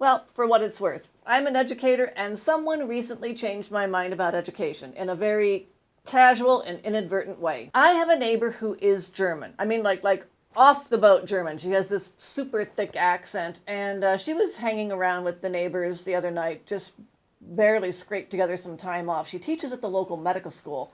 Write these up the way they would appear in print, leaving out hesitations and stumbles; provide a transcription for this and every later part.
Well, for what it's worth, I'm an educator, and someone recently changed my mind about education in a very casual and inadvertent way. I have a neighbor who is German. I mean, like off the boat German. She has this super thick accent, and she was hanging around with the neighbors the other night, just barely scraped together some time off. She teaches at the local medical school,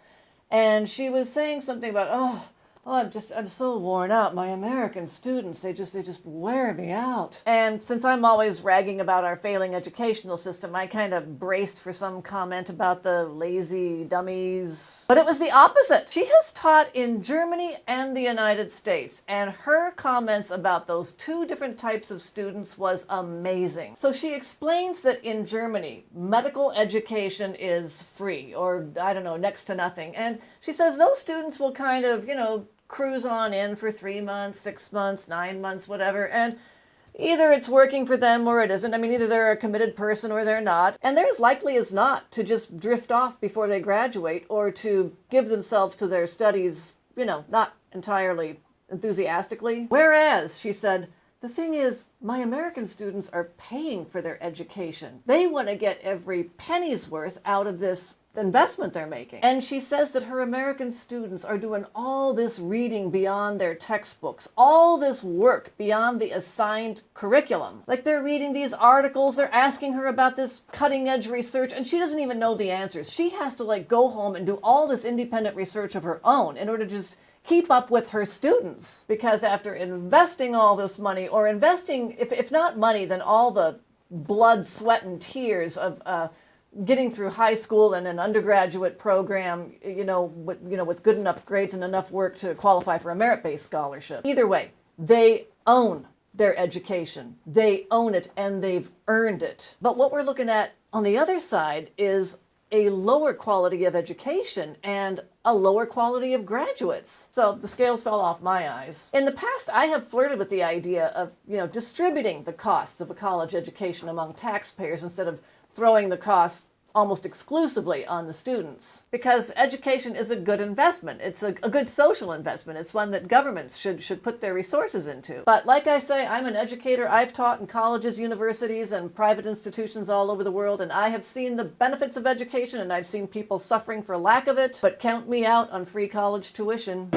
and she was saying something about, I'm so worn out. My American students, they just wear me out. And since I'm always ragging about our failing educational system, I kind of braced for some comment about the lazy dummies. But it was the opposite. She has taught in Germany and the United States, and her comments about those two different types of students was amazing. So she explains that in Germany, medical education is free, or I don't know, next to nothing. And she says those students will kind of, cruise on in for 3 months, 6 months, 9 months, whatever, and either it's working for them or it isn't. I mean, either they're a committed person or they're not. And they're as likely as not to just drift off before they graduate or to give themselves to their studies, not entirely enthusiastically. Whereas, she said, the thing is, my American students are paying for their education. They want to get every penny's worth out of this investment they're making. And she says that her American students are doing all this reading beyond their textbooks, all this work beyond the assigned curriculum. Like they're reading these articles, they're asking her about this cutting edge research, and she doesn't even know the answers. She has to go home and do all this independent research of her own in order to just keep up with her students. Because after investing all this money, or investing, if not money, then all the blood, sweat, and tears of getting through high school and an undergraduate program, with good enough grades and enough work to qualify for a merit-based scholarship. Either way, they own their education. They own it, and they've earned it. But what we're looking at on the other side is a lower quality of education and a lower quality of graduates. So the scales fell off my eyes. In the past, I have flirted with the idea of, distributing the costs of a college education among taxpayers instead of throwing the costs almost exclusively on the students. Because education is a good investment. It's a good social investment. It's one that governments should put their resources into. But like I say, I'm an educator. I've taught in colleges, universities, and private institutions all over the world, and I have seen the benefits of education, and I've seen people suffering for lack of it. But count me out on free college tuition.